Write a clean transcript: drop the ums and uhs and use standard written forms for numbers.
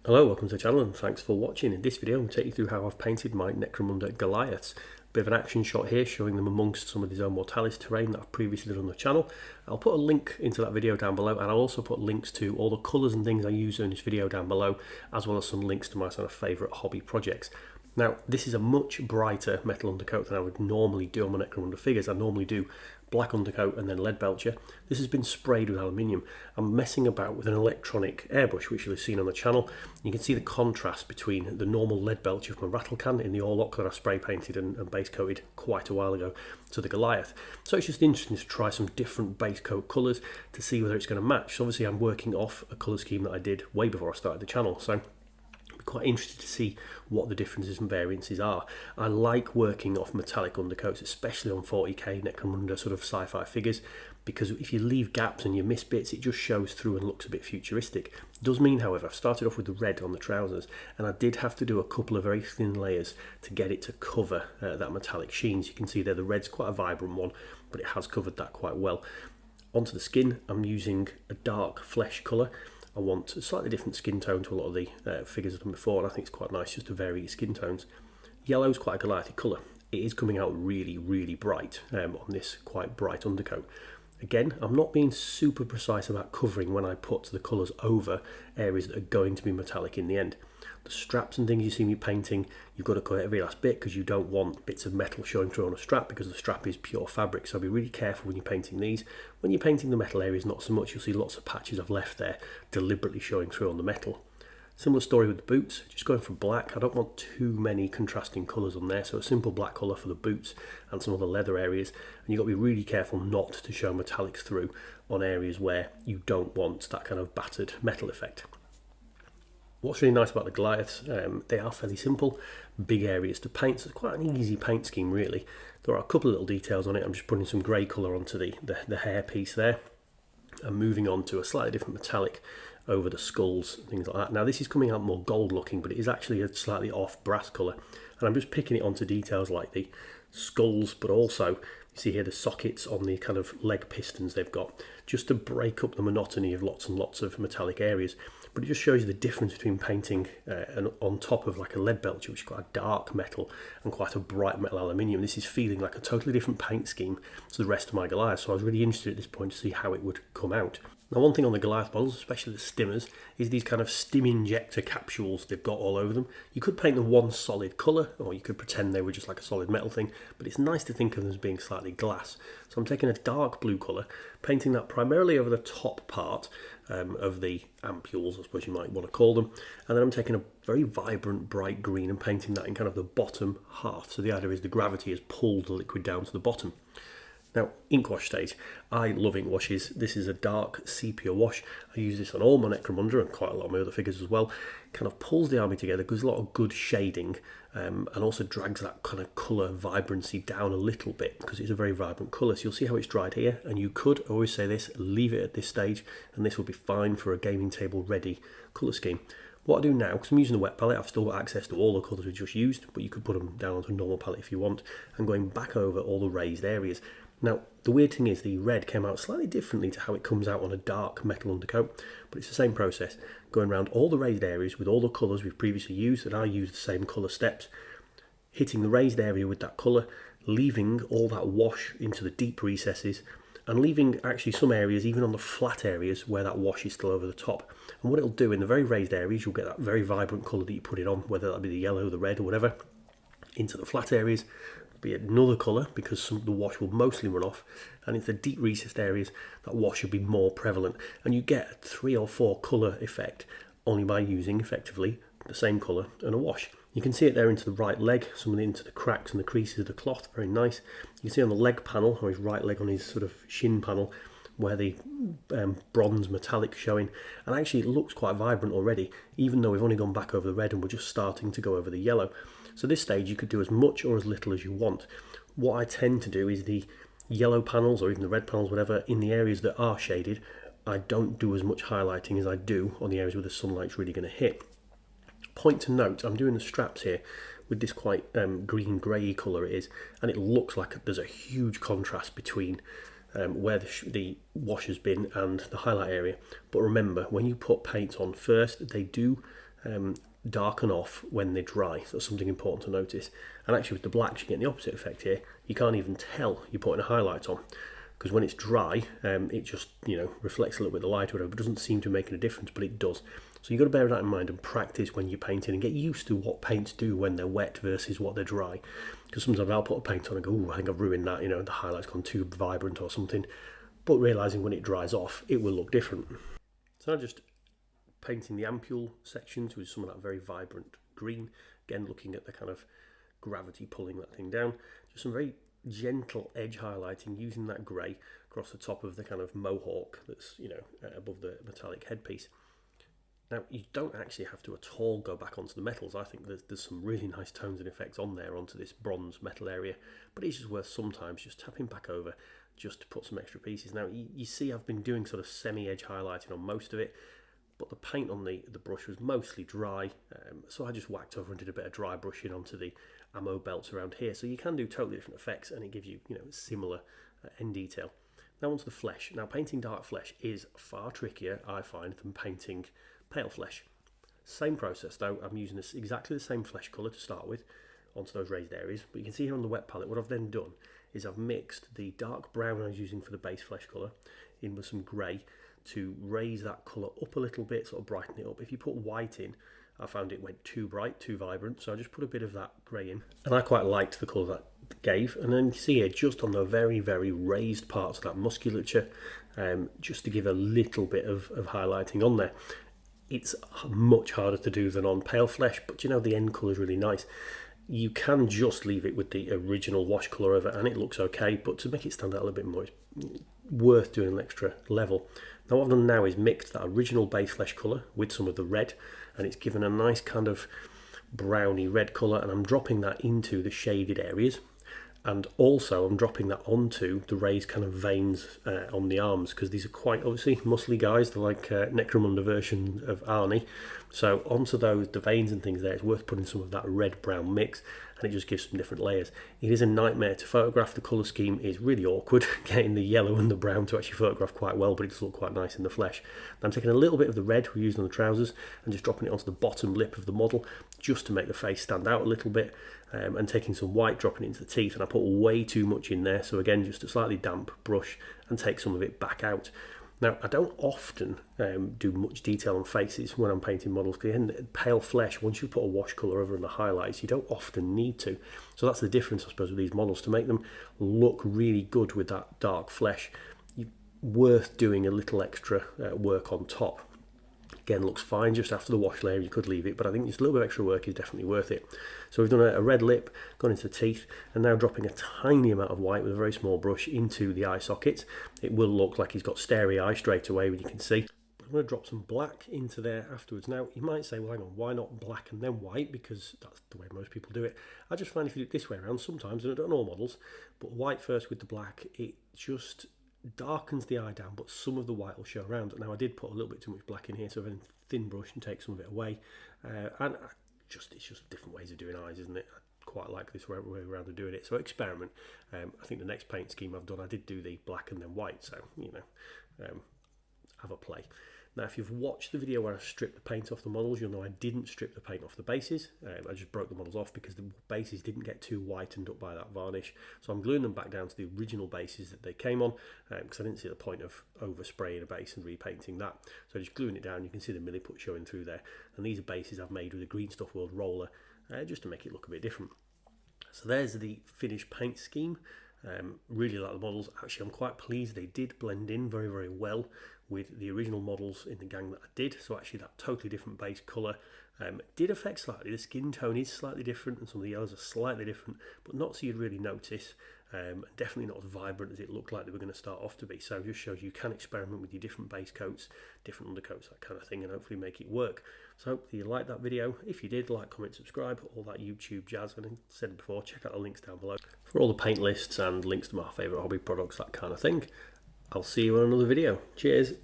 Hello, welcome to the channel and thanks for watching. In this video I'm going to take you through how I've painted my necromunda goliaths. Bit of an action shot here showing them amongst some of the Zone Mortalis terrain that I've previously done on the channel. I'll put a link into that video down below, and I'll also put links to all the colours and things I use in this video down below, as well as some links to my sort of favourite hobby projects. Now, this is a much brighter metal undercoat than I would normally do on my necromunda figures. I normally do black undercoat and then lead belcher. This has been sprayed with aluminium. I'm messing about with an electronic airbrush, which you'll have seen on the channel. You can see the contrast between the normal lead belcher from a rattle can in the Orlock that I spray painted and base coated quite a while ago to the Goliath. So it's just interesting to try some different base coat colours to see whether it's going to match. So obviously I'm working off a colour scheme that I did way before I started the channel. So quite interested to see what the differences and variances are. I like working off metallic undercoats, especially on 40k necromunda sort of sci-fi figures, because if you leave gaps and you miss bits, it just shows through and looks a bit futuristic. It does mean, however, I've started off with the red on the trousers, and I did have to do a couple of very thin layers to get it to cover that metallic sheen. So you can see there the red's quite a vibrant one, but it has covered that quite well. Onto the skin, I'm using a dark flesh colour. I want a slightly different skin tone to a lot of the figures I've done before, and I think it's quite nice just to vary skin tones. Yellow is quite a Goliath colour. It is coming out really, really bright on this quite bright undercoat. Again, I'm not being super precise about covering when I put the colours over areas that are going to be metallic in the end. The straps and things you see me painting, you've got to cut every last bit because you don't want bits of metal showing through on a strap, because the strap is pure fabric. So be really careful when you're painting these. When you're painting the metal areas, not so much. You'll see lots of patches I've left there deliberately showing through on the metal. Similar story with the boots, just going for black. I don't want too many contrasting colours on there, so a simple black colour for the boots and some of the leather areas. And you've got to be really careful not to show metallics through on areas where you don't want that kind of battered metal effect. What's really nice about the Goliaths, they are fairly simple, big areas to paint, so it's quite an easy paint scheme really. There are a couple of little details on it. I'm just putting some grey colour onto the hair piece there, and moving on to a slightly different metallic over the skulls, things like that. Now this is coming out more gold looking, but it is actually a slightly off brass colour, and I'm just picking it onto details like the skulls, but also you see here the sockets on the kind of leg pistons they've got, just to break up the monotony of lots and lots of metallic areas. But it just shows you the difference between painting on top of like a lead belcher, which is quite a dark metal, and quite a bright metal aluminium. This is feeling like a totally different paint scheme to the rest of my Goliath, so I was really interested at this point to see how it would come out. Now, one thing on the Goliath models, especially the stimmers, is these kind of stim injector capsules they've got all over them. You could paint them one solid colour, or you could pretend they were just like a solid metal thing, but it's nice to think of them as being slightly glass. So I'm taking a dark blue colour, painting that primarily over the top part of the ampules, I suppose you might want to call them, and then I'm taking a very vibrant bright green and painting that in kind of the bottom half. So the idea is the gravity has pulled the liquid down to the bottom. Now, ink wash stage. I love ink washes. This is a dark sepia wash. I use this on all my necromunda and quite a lot of my other figures as well. Kind of pulls the army together, gives a lot of good shading, and also drags that kind of colour vibrancy down a little bit because it's a very vibrant colour. So you'll see how it's dried here, and you could, I always say this, leave it at this stage, and this will be fine for a gaming table ready colour scheme. What I do now, because I'm using the wet palette, I've still got access to all the colours we just used, but you could put them down onto a normal palette if you want, and going back over all the raised areas. Now, the weird thing is the red came out slightly differently to how it comes out on a dark metal undercoat, but it's the same process, going around all the raised areas with all the colours we've previously used, and I use the same colour steps, hitting the raised area with that colour, leaving all that wash into the deep recesses, and leaving actually some areas, even on the flat areas, where that wash is still over the top. And what it'll do in the very raised areas, you'll get that very vibrant colour that you put it on, whether that be the yellow, the red, or whatever. Into the flat areas, be another colour because some of the wash will mostly run off, and into the deep recessed areas that wash should be more prevalent, and you get a 3 or 4 colour effect only by using effectively the same colour and a wash. You can see it there into the right leg, some of it into the cracks and the creases of the cloth, very nice. You can see on the leg panel, or his right leg on his sort of shin panel, where the bronze metallic showing, and actually it looks quite vibrant already, even though we've only gone back over the red and we're just starting to go over the yellow. So this stage you could do as much or as little as you want. What I tend to do is the yellow panels, or even the red panels, whatever, in the areas that are shaded, I don't do as much highlighting as I do on the areas where the sunlight's really going to hit. Point to note, I'm doing the straps here with this quite green grey colour it is, and it looks like there's a huge contrast between where the wash has been and the highlight area. But remember, when you put paint on first, they do darken off when they dry. So that's something important to notice. And actually with the blacks you get the opposite effect here. You can't even tell you're putting a highlight on, because when it's dry it just reflects a little bit of the light or whatever, but doesn't seem to make any difference, but it does. So you've got to bear that in mind and practice when you're painting and get used to what paints do when they're wet versus what they're dry. Because sometimes I'll put a paint on and go, ooh, I think I've ruined that, the highlight's gone too vibrant or something. But realising when it dries off, it will look different. So I'm just painting the ampule sections with some of that very vibrant green. Again, looking at the kind of gravity pulling that thing down. Just some very gentle edge highlighting using that grey across the top of the kind of mohawk that's above the metallic headpiece. Now you don't actually have to at all go back onto the metals. I think there's some really nice tones and effects on there onto this bronze metal area, but it's just worth sometimes just tapping back over just to put some extra pieces. Now you see I've been doing sort of semi-edge highlighting on most of it, but the paint on the brush was mostly dry, so I just whacked over and did a bit of dry brushing onto the ammo belts around here. So you can do totally different effects and it gives you similar end detail. Now onto the flesh. Now painting dark flesh is far trickier, I find, than painting pale flesh. Same process though, I'm using exactly the same flesh colour to start with onto those raised areas, but you can see here on the wet palette what I've then done is I've mixed the dark brown I was using for the base flesh colour in with some grey to raise that colour up a little bit, sort of brighten it up. If you put white in, I found it went too bright, too vibrant, so I just put a bit of that grey in, and I quite liked the colour that gave. And then you see here just on the very raised parts of that musculature, just to give a little bit of highlighting on there. It's much harder to do than on pale flesh, but the end colour is really nice. You can just leave it with the original wash colour of it and it looks okay, but to make it stand out a little bit more, it's worth doing an extra level. Now what I've done now is mixed that original base flesh colour with some of the red, and it's given a nice kind of browny red colour, and I'm dropping that into the shaded areas. And also I'm dropping that onto the raised kind of veins on the arms, because these are quite obviously muscly guys. They're like necromunda version of Arnie. So onto the veins and things there, it's worth putting some of that red-brown mix, and it just gives some different layers. It is a nightmare to photograph. The colour scheme is really awkward, getting the yellow and the brown to actually photograph quite well, but it does look quite nice in the flesh. Now I'm taking a little bit of the red we're using on the trousers and just dropping it onto the bottom lip of the model, just to make the face stand out a little bit, and taking some white, dropping it into the teeth, and I put way too much in there, so again just a slightly damp brush and take some of it back out. Now I don't often do much detail on faces when I'm painting models, because in pale flesh, once you put a wash colour over and the highlights, you don't often need to. So that's the difference, I suppose, with these models. To make them look really good with that dark flesh, worth doing a little extra work on top. Again, looks fine just after the wash layer, you could leave it, but I think just a little bit of extra work is definitely worth it. So we've done a red lip, gone into the teeth, and now dropping a tiny amount of white with a very small brush into the eye sockets. It will look like he's got starry eye straight away, when you can see. I'm going to drop some black into there afterwards. Now, you might say, well, hang on, why not black and then white? Because that's the way most people do it. I just find if you do it this way around, sometimes, and I don't on all models, but white first with the black, it just darkens the eye down, but some of the white will show around. Now I did put a little bit too much black in here, so I've a thin brush and take some of it away, and it's just different ways of doing eyes, isn't it? I quite like this way around of doing it, so experiment. I think the next paint scheme I've done, I did do the black and then white, so have a play. Now if you've watched the video where I stripped the paint off the models, you'll know I didn't strip the paint off the bases. I just broke the models off because the bases didn't get too whitened up by that varnish. So I'm gluing them back down to the original bases that they came on, because I didn't see the point of overspraying a base and repainting that. So just gluing it down, you can see the milliput showing through there. And these are bases I've made with a Green Stuff World roller, just to make it look a bit different. So there's the finished paint scheme. Really like the models. Actually, I'm quite pleased they did blend in very well with the original models in the gang that I did. So actually that totally different base colour did affect slightly. The skin tone is slightly different and some of the yellows are slightly different, but not so you'd really notice. Definitely not as vibrant as it looked like they were going to start off to be. So it just shows you can experiment with your different base coats, different undercoats, that kind of thing, and hopefully make it work. So hopefully you liked that video. If you did, like, comment, subscribe, all that YouTube jazz. And I said it before, check out the links down below for all the paint lists and links to my favourite hobby products, that kind of thing. I'll see you on another video. Cheers.